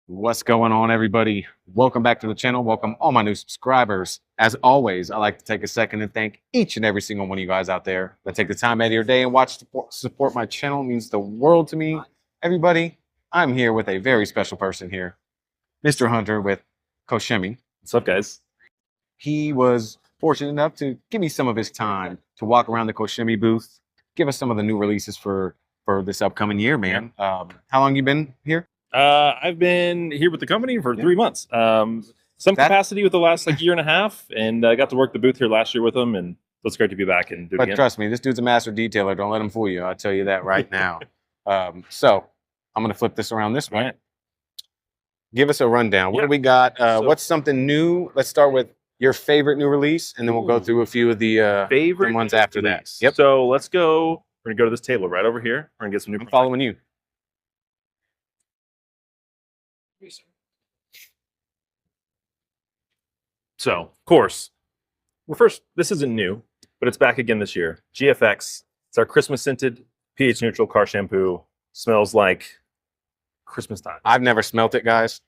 What's going on, everybody? Welcome back to the channel. Welcome all my new subscribers. As always, I like to take a second and thank each and every single one of you guys out there that take the time out of your day and watch support my channel. It means the world to me. Everybody, I'm here with a very special person here, Mr. Hunter with Koch Chemie. What's up, guys? He was fortunate enough to give me some of his time to walk around the Koch Chemie booth, give us some of the new releases for this upcoming year, man. How long you been here? I've been here with the company for 3 months. Some capacity with the last year and a half, and I got to work the booth here last year with them, and it's great to be back and do it again. But trust me, this dude's a master detailer. Don't let him fool you. I'll tell you that right now. So I'm going to flip this around this way. Right. Give us a rundown. What do we got? What's something new? Let's start with your favorite new release, and then we'll go through a few of the favorite ones after that. Yep. So let's go. We're going to go to this table right over here. We're going to get some new. I'm following you. So, of course, this isn't new, but it's back again this year. GFX. It's our Christmas scented pH neutral car shampoo. Smells like Christmas time. I've never smelt it, guys.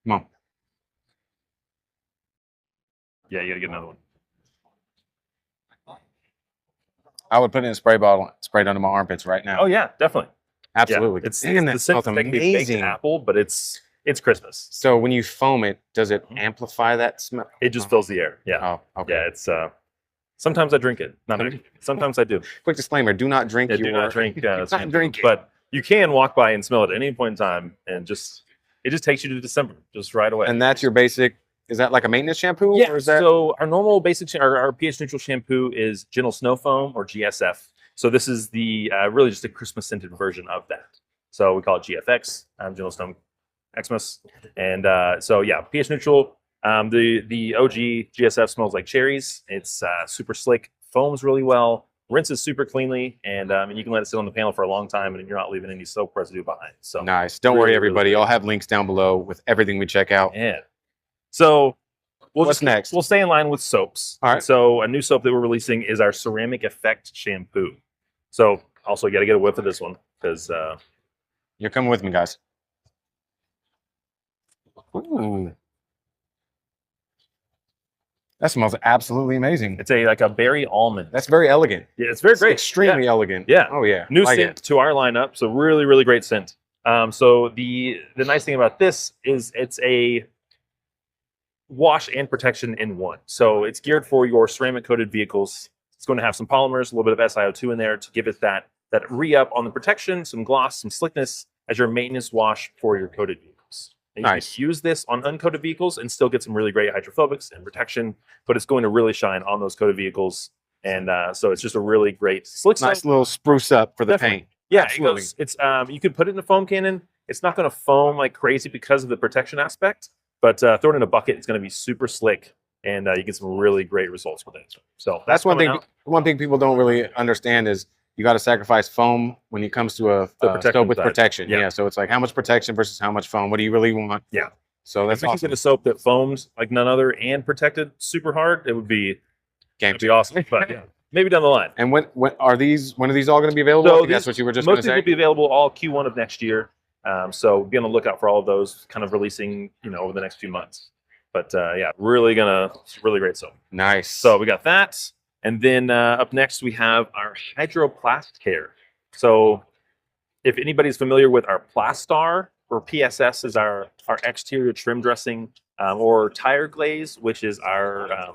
Come on. Yeah, you got to get another one. I would put it in a spray bottle, spray it under my armpits right now. Oh yeah, definitely. Absolutely. Yeah, it's Damn, that the scent smells that can be baked amazing. apple, but it's Christmas. So when you foam it, does it amplify that smell? It just fills the air. Yeah. Oh, okay. Yeah, it's sometimes I drink it. Sometimes I do. Quick disclaimer: do not drink. Yeah, do not drink. Not drink it. But you can walk by and smell it at any point in time, and it just takes you to December, just right away. And that's your basic. Is that like a maintenance shampoo? Yeah. Or is that... So our normal basic, our pH neutral shampoo is Gentle Snow Foam or GSF. So this is the really just a Christmas scented version of that. So we call it GFX, Gentle Snow Xmas. And so yeah, pH neutral. The OG GSF smells like cherries. It's super slick, foams really well, rinses super cleanly, and you can let it sit on the panel for a long time, and you're not leaving any soap residue behind. So nice. Don't worry, everybody. I'll have links down below with everything we check out. Yeah. So what's next? We'll stay in line with soaps. All right. So a new soap that we're releasing is our Ceramic Effect shampoo. So also you got to get a whiff of this one because you're coming with me, guys. Ooh. That smells absolutely amazing. It's like a berry almond. That's very elegant. Yeah, it's very great. Extremely elegant. Yeah. Oh yeah. New scent to our lineup. So really, really great scent. So the nice thing about this is it's a wash and protection in one. So it's geared for your ceramic coated vehicles. It's going to have some polymers, a little bit of SiO2 in there to give it that re-up on the protection, some gloss, some slickness as your maintenance wash for your coated vehicles. And you can use this on uncoated vehicles and still get some really great hydrophobics and protection, but it's going to really shine on those coated vehicles. And so it's just a really great slick nice little spruce up for the paint. Yeah, absolutely. It's you could put it in a foam cannon. It's not going to foam like crazy because of the protection aspect, but throw it in a bucket. It's going to be super slick, and you get some really great results with it. So that's one thing. One thing people don't really understand is you got to sacrifice foam when it comes to a soap with protection. Yeah. So it's like how much protection versus how much foam. What do you really want? Yeah. So that's if we can get a soap that foams like none other and protected super hard, it would be awesome. But yeah, maybe down the line. And when are these all going to be available? So that's what you were just going to say. Most will be available all Q1 of next year. So be on the lookout for all of those kind of releasing, over the next few months. But yeah, really great soap. Nice. So we got that. And then up next, we have our Hydroplast Care. So if anybody's familiar with our Plastar, or PSS is our exterior trim dressing, or Tire Glaze, which is our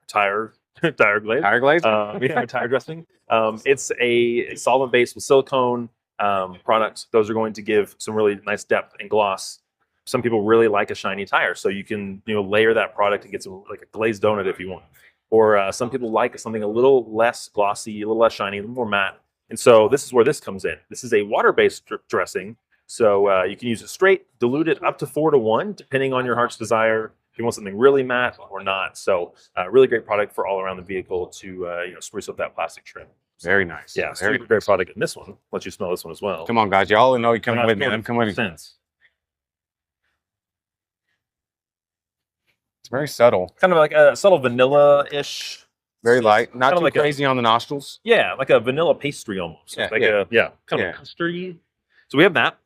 tire glaze. Tire glaze? Tire dressing. It's a solvent-based with silicone product. Those are going to give some really nice depth and gloss. Some people really like a shiny tire, so you can layer that product and get some like a glazed donut if you want. Or some people like something a little less glossy, a little less shiny, a little more matte. And so this is where this comes in. This is a water-based dressing, so you can use it straight, dilute it up to 4:1, depending on your heart's desire. If you want something really matte or not. So really great product for all around the vehicle to spruce up that plastic trim. So, very nice. Yeah, very great product. And this one, let you smell this one as well. Come on, guys. Y'all know you coming with me. I'm coming with you. It's very subtle. Kind of like a subtle vanilla-ish. Very light. Not too crazy on the nostrils. Yeah, like a vanilla pastry almost. Kind of custard-y. So we have that.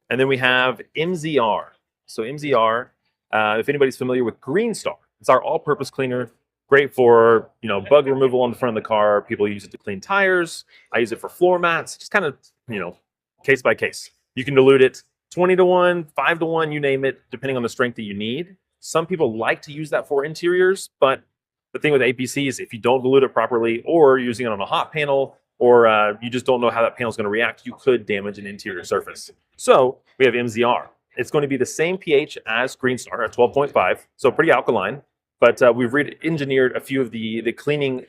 And then we have MZR. So MZR, if anybody's familiar with Green Star, it's our all-purpose cleaner. Great for bug removal on the front of the car. People use it to clean tires. I use it for floor mats. Just kind of case by case. You can dilute it 20-1, 5-1, you name it, depending on the strength that you need. Some people like to use that for interiors, but the thing with APC is if you don't dilute it properly, or you're using it on a hot panel, or you just don't know how that panel is going to react, you could damage an interior surface. So we have MZR. It's going to be the same pH as Green Star at 12.5, so pretty alkaline. But we've engineered a few of the cleaning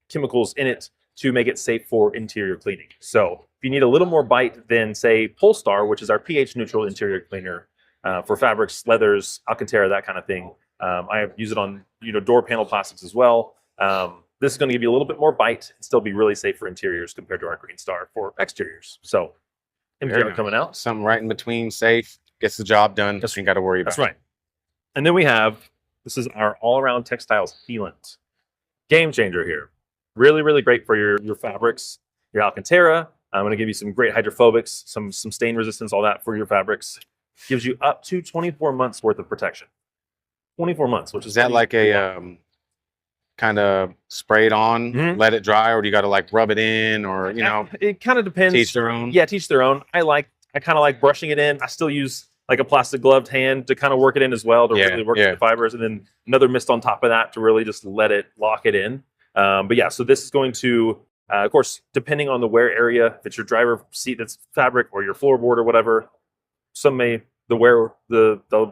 chemicals in it to make it safe for interior cleaning. So if you need a little more bite than, say, Polestar, which is our pH neutral interior cleaner for fabrics, leathers, Alcantara, that kind of thing. I use it on door panel plastics as well. This is going to give you a little bit more bite and still be really safe for interiors compared to our Green Star for exteriors. So MZR coming out. Something right in between, safe, gets the job done. That's, you ain't got to worry about. That's right. And then we have, this is our all-around textiles sealant. Game changer here. Really, really great for your fabrics, your Alcantara. I'm going to give you some great hydrophobics, some stain resistance, all that for your fabrics. Gives you up to 24 months worth of protection. 24 months, which is that like a kind of spray it on, let it dry, or do you got to like rub it in, or it kind of depends. Teach their own. Yeah, teach their own. I kind of like brushing it in. I still use like a plastic gloved hand to kind of work it in as well to really work with the fibers, and then another mist on top of that to really just let it lock it in. But yeah, so this is going to, of course, depending on the wear area, if it's your driver seat that's fabric or your floorboard or whatever, the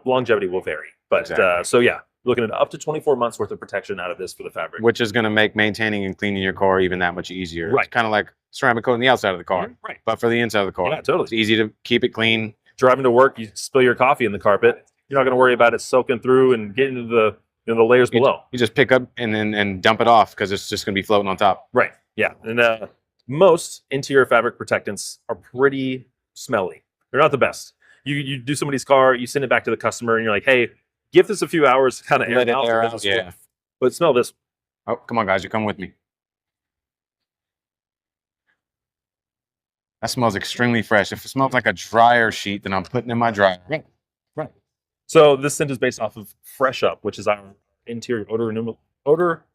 longevity will vary. But exactly. So yeah, looking at up to 24 months worth of protection out of this for the fabric, which is going to make maintaining and cleaning your car even that much easier. Right. It's kind of like ceramic coat on the outside of the car, right? But for the inside of the car, yeah, totally. It's easy to keep it clean. Driving to work, you spill your coffee in the carpet. You're not going to worry about it soaking through and getting into the layers below. You just pick up and dump it off because it's just going to be floating on top. Right. Yeah. And most interior fabric protectants are pretty smelly. They're not the best. You do somebody's car, you send it back to the customer, and you're like, hey, give this a few hours to kind of air out. Yeah. But smell this. Oh, come on, guys, you come with me. That smells extremely fresh. If it smells like a dryer sheet, then I'm putting in my dryer. Right. So this scent is based off of Fresh Up, which is our interior odor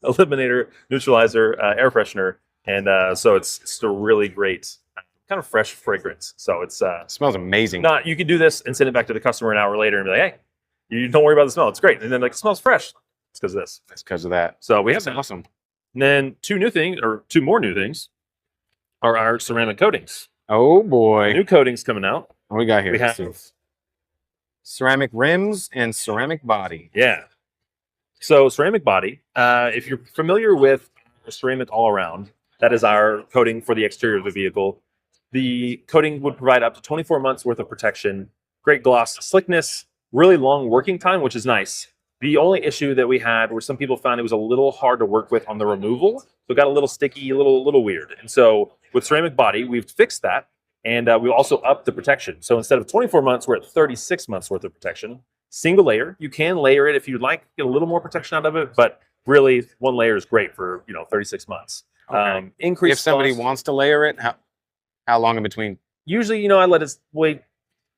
eliminator neutralizer air freshener, and so it's a really great kind of fresh fragrance. So it smells amazing. You could do this and send it back to the customer an hour later and be like, hey, you don't worry about the smell. It's great. And then like, it smells fresh. It's because of this. It's because of that. So we have that. Awesome. And then two more new things are our ceramic coatings. Oh boy. New coatings coming out. What we got here? We have ceramic rims and ceramic body. Yeah. So ceramic body, if you're familiar with ceramic all around, that is our coating for the exterior of the vehicle. The coating would provide up to 24 months worth of protection, great gloss slickness, really long working time, which is nice. The only issue that we had were some people found it was a little hard to work with on the removal. So it got a little sticky, a little weird. And so with ceramic body, we've fixed that. And we also upped the protection. So instead of 24 months, we're at 36 months worth of protection. Single layer. You can layer it if you'd like, get a little more protection out of it. But really, one layer is great for 36 months. Okay. If somebody wants to layer it, how long in between? Usually, I let it wait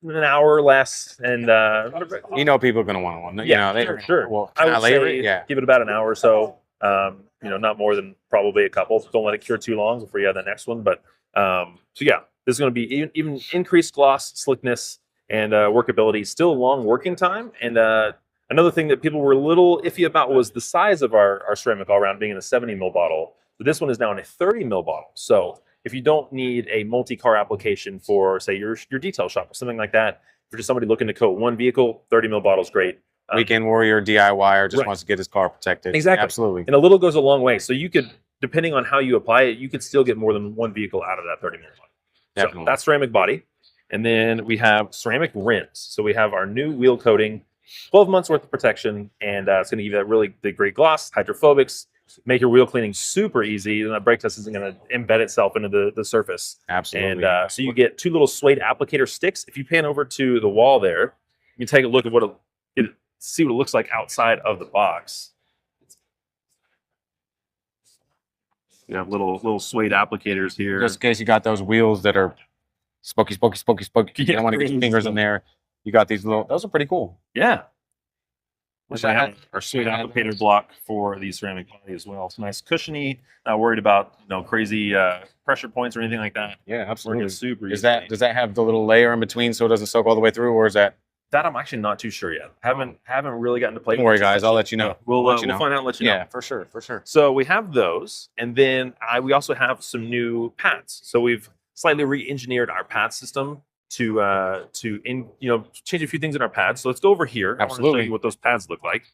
an hour or less, and people are going to want one. Sure. Well, I would layer say it? Yeah. Give it about an hour or so. Not more than probably a couple. Don't let it cure too long before you have the next one. But so yeah, this is going to be even increased gloss, slickness, and workability. Still long working time. And another thing that people were a little iffy about was the size of our ceramic all around being in a 70 ml bottle. But this one is now in a 30 ml bottle. So if you don't need a multi-car application for, say, your detail shop or something like that, for just somebody looking to coat one vehicle, 30 ml bottle is great. Weekend warrior, DIYer, just wants to get his car protected. Exactly. Absolutely. And a little goes a long way. So you could, depending on how you apply it, you could still get more than one vehicle out of that 30 ml bottle. Definitely. So that's ceramic body. And then we have ceramic rims. So we have our new wheel coating, 12 months worth of protection, and it's going to give you that really great gloss, hydrophobics, make your wheel cleaning super easy, and that brake test isn't going to embed itself into the surface. Absolutely. And so you get two little suede applicator sticks. If you pan over to the wall there, you can take a look at see what it looks like outside of the box. You have little suede applicators here. Just in case you got those wheels that are spokey. You don't want to get your fingers in there. You got these little. Those are pretty cool. Yeah. Wish We I have had. our sweet I had applicator those. block for the ceramic body as well. It's nice, cushiony. Not worried about crazy pressure points or anything like that. Yeah, Working absolutely. super Is easily. that does that have the little layer in between so it doesn't soak all the way through, or is that? That I'm actually not too sure yet. Haven't really gotten to play. Don't with worry, it. guys. I'll let you know. We'll I'll let you we'll know. find out and let you know. Yeah, for sure, for sure. So we have those, and then we also have some new pads. So we've slightly re-engineered our pad system to change a few things in our pads. So let's go over here. I want to show Absolutely. you what those pads look like.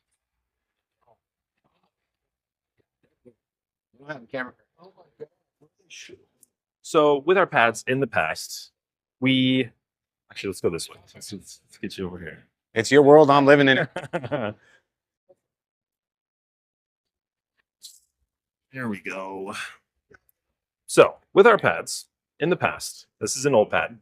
So with our pads in the past, we actually let's go this way. Let's get you over here. It's your world. I'm living in it. There we go. So with our pads in the past, this is an old pad.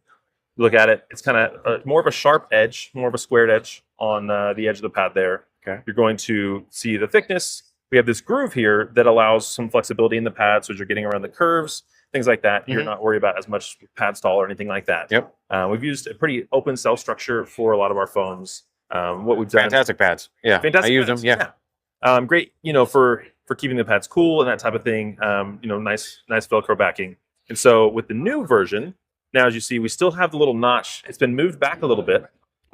Look at it. It's kind of more of a sharp edge, more of a squared edge on the edge of the pad there. Okay. You're going to see the thickness. We have this groove here that allows some flexibility in the pad, so as you're getting around the curves, things like that, you're not worried about as much pad stall or anything like that. Yep. We've used a pretty open cell structure for a lot of our foams. What we've done, Fantastic pads. Yeah. fantastic I use pads, them. Yeah. great, for keeping the pads cool and that type of thing. Nice Velcro backing. And so with the new version, now as you see, we still have the little notch. It's been moved back a little bit.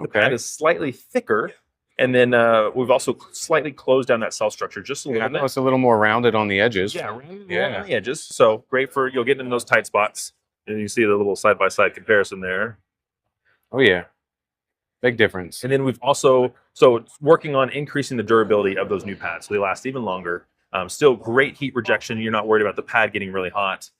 The pad Okay. is slightly thicker. And then we've also slightly closed down that cell structure just a Yeah, I little know bit. it's a little more rounded on the edges. Yeah, around Yeah. the edges. So great for you'll get in those tight spots. And you see the little side by side comparison there. Oh yeah. Big difference. And then we've also working on increasing the durability of those new pads so they last even longer. Still great heat rejection. You're not worried about the pad getting really hot.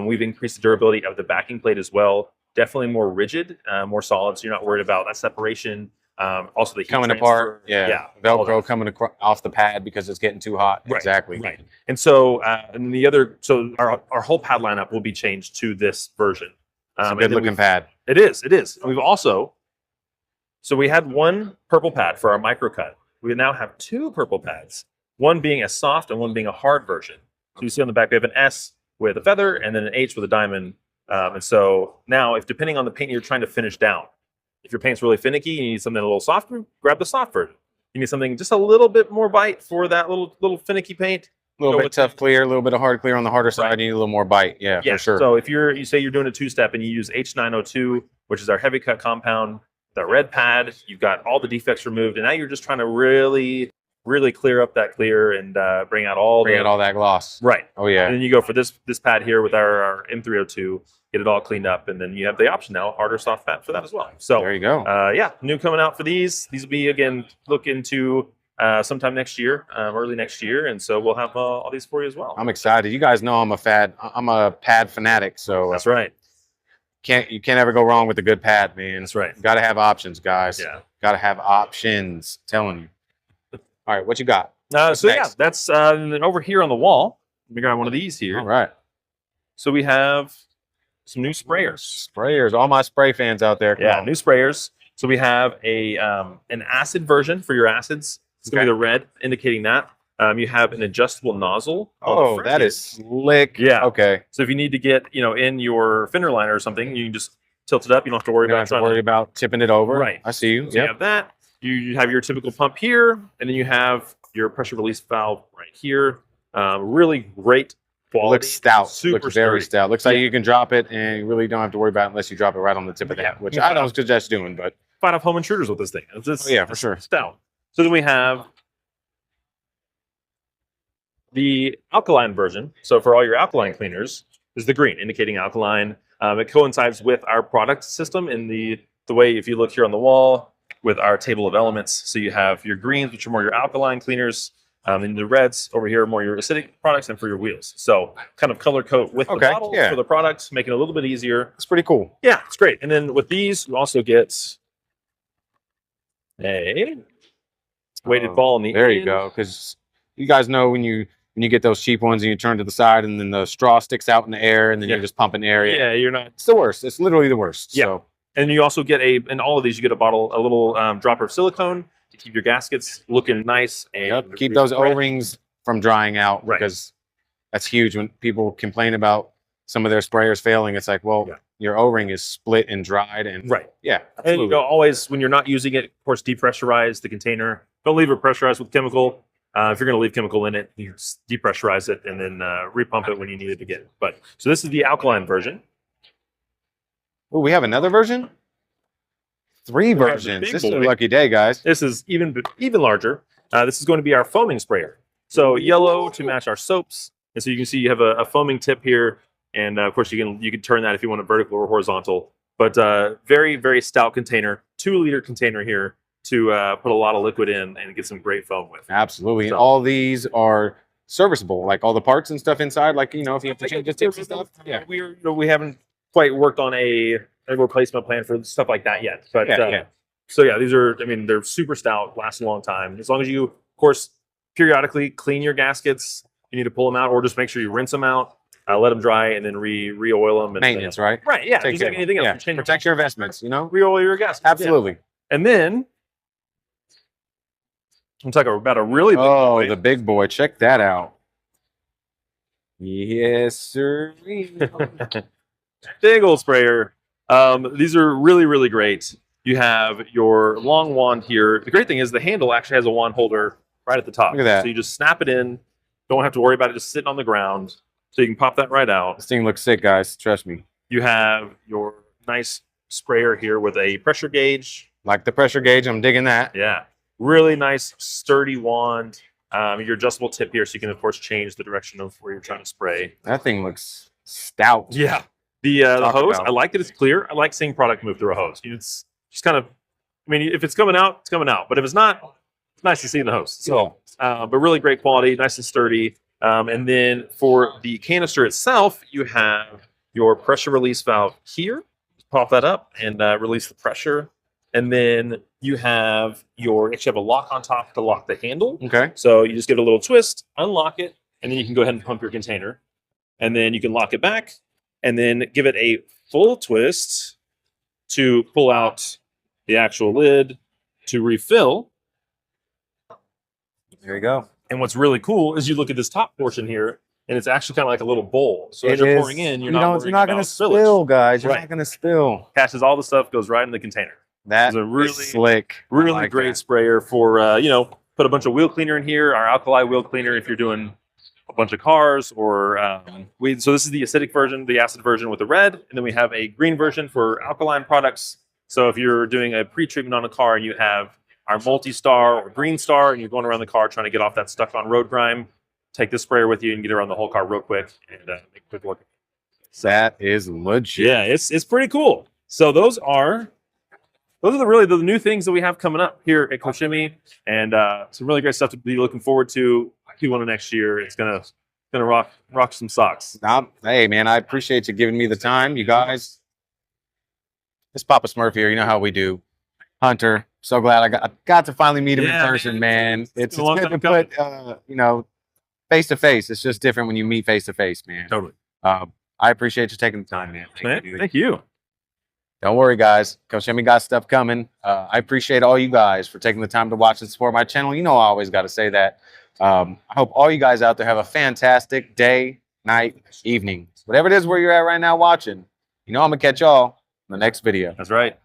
We've increased the durability of the backing plate as well. Definitely more rigid, more solid. So you're not worried about that separation. Also the heat Coming transfer. apart. Yeah. all that. Velcro coming off the pad because it's getting too hot. Right, Exactly. Right. And so our whole pad lineup will be changed to this version. It's a And good then looking pad. It is. And we've also, so we had one purple pad for our micro cut. We now have two purple pads, one being a soft and one being a hard version. So you see on the back, we have an S with a feather and then an H with a diamond. And so now, if depending on the paint you're trying to finish down, if your paint's really finicky, you need something a little softer, grab the soft version. You need something just a little bit more bite for that little finicky paint. A little Go bit with tough clear, a little bit of hard clear on the harder side. You need a little more bite. Yeah, for sure. So if you say you're doing a two-step and you use H902, which is our heavy cut compound, the red pad, you've got all the defects removed, and now you're just trying to really clear up that clear and bring out all that gloss. right. Oh yeah. And then you go for this pad here with our M302, get it all cleaned up, and then you have the option now, harder soft pad for that as well. So There you go. new coming out for these. These will be again look into sometime next year, early next year, and so we'll have all these for you as well. I'm excited. You guys know I'm a pad fanatic, so That's right. you can't ever go wrong with a good pad, man. That's right. Got to have options, guys. Yeah. Got to have options. Telling you. All right, what you got? That's and then over here on the wall. Let me grab one of these here. All right, So we have some new sprayers. sprayers. All my spray fans out there. Come on. New sprayers. So we have an acid version for your acids. It's going to be the red, indicating that. You have an adjustable nozzle. on the Oh, front that here. is slick. Yeah. Okay. So if you need to get in your fender liner or something, you can just tilt it up. You don't have to worry You don't about have to trying worry about tipping it over. Right. I see you. So you Yeah. have that. You have your typical pump here, and then you have your pressure release valve right here. Really great quality. Looks stout. Super Looks very sturdy. stout. Looks like you can drop it and you really don't have to worry about it unless you drop it right on the tip of the Yeah. hat, which Yeah. I don't suggest doing, but Fight off home intruders with this thing. It's yeah, for sure. stout. So then we have the alkaline version. So for all your alkaline cleaners, is the green, indicating alkaline. It coincides with our product system in the way, if you look here on the wall, with our table of elements. So you have your greens, which are more your alkaline cleaners, and the reds over here are more your acidic products and for your wheels. So kind of color code with the Okay, bottle yeah. for the products, making it a little bit easier. it's pretty cool. Yeah, it's great. And then with these, you also get a weighted Oh, ball in the There you end. go. Because you guys know when you get those cheap ones and you turn to the side and then the straw sticks out in the air and then Yeah. you're just pumping air. Yeah, you're not. It's the worst. It's literally the worst. Yeah. So And you also get in all of these, you get a little dropper of silicone to keep your gaskets looking nice and keep those fresh. O-rings from drying out Right. because that's huge when people complain about some of their sprayers failing. It's like, well, Yeah. your O-ring is split and dried. And Right. yeah, And you absolutely. know, always when you're not using it, of course, depressurize the container. Don't leave it pressurized with chemical. If you're going to leave chemical in it, you just depressurize it and then repump it when you need it again. But so this is the alkaline version. Oh, we have another version? 3 have the versions. big This is a boy. lucky day, guys. This is even larger. This is going to be our foaming sprayer. So yellow to match our soaps. And so you can see you have a foaming tip here. And of course, you can turn that if you want it vertical or horizontal. But very, very stout container, 2-liter container here to put a lot of liquid in and get some great foam with. Absolutely. And So- all these are serviceable, like all the parts and stuff inside. Like, you know, if you have to change the tips and stuff. Yeah. We haven't quite worked on a replacement plan for stuff like that yet. But Yeah. so yeah, these are, I mean, they're super stout, last a long time. As long as you, of course, periodically clean your gaskets, you need to pull them out or just make sure you rinse them out, let them dry, and then re-oil them. And, Maintenance, right? Right, yeah, Take just care like of anything them. else. Yeah. Protect your investments, you know? Re-oil your gaskets. yeah. Absolutely. And then, I'm talking about a really big Oh, boy. the big boy. Check that out. Yes, sir. Big old sprayer. These are really, really great. You have your long wand here. The great thing is the handle actually has a wand holder right at the top. Look at that. So you just snap it in. Don't have to worry about it just sitting on the ground. So you can pop that right out. This thing looks sick, guys. Trust me. You have your nice sprayer here with a pressure gauge. Like the pressure gauge, I'm digging that. Yeah. Really nice, sturdy wand. Your adjustable tip here, so you can, of course, change the direction of where you're trying to spray. That thing looks stout. Yeah. The Talk hose, about. I like that it's clear. I like seeing product move through a hose. It's just kind of, I mean, if it's coming out, it's coming out. But if it's not, it's nice to see in the hose. So, but really great quality, nice and sturdy. And then for the canister itself, you have your pressure release valve here. Pop that up and release the pressure. And then you have actually have a lock on top to lock the handle. Okay. So you just give it a little twist, unlock it, and then you can go ahead and pump your container. And then you can lock it back and then give it a full twist to pull out the actual lid to refill. There you go. And what's really cool is you look at this top portion here, and it's actually kind of like a little bowl. So as It you're is- pouring in, you're you not know, worried you're not about gonna spillage. spill, guys. You're Right. not gonna spill. Catches all the stuff, goes right in the container. That It's a is really- slick. I Really like great that. sprayer for put a bunch of wheel cleaner in here. Our alkali wheel cleaner if you're doing a bunch of cars or so this is the acidic version, the acid version with the red, and then we have a green version for alkaline products. So if you're doing a pre-treatment on a car and you have our multi-star or green star and you're going around the car trying to get off that stuck on road grime, take this sprayer with you and get around the whole car real quick and make a quick look. That is legit. Yeah, it's pretty cool. So those are the new things that we have coming up here at Koch Chemie, and some really great stuff to be looking forward to. Q1 of next year, it's gonna rock some socks. Hey, man, I appreciate you giving me the time. You guys, it's Papa Smurf here. You know how we do. Hunter, so glad I got to finally meet him Yeah, in person, man. It's been a long good to time put, face to face. It's just different when you meet face to face, man. Totally, I appreciate you taking the time, man. Thank you. Don't worry, guys. Coach Emmy got stuff coming. I appreciate all you guys for taking the time to watch and support my channel. You know I always got to say that. I hope all you guys out there have a fantastic day, night, evening. Whatever it is where you're at right now watching. You know I'm going to catch y'all in the next video. That's right.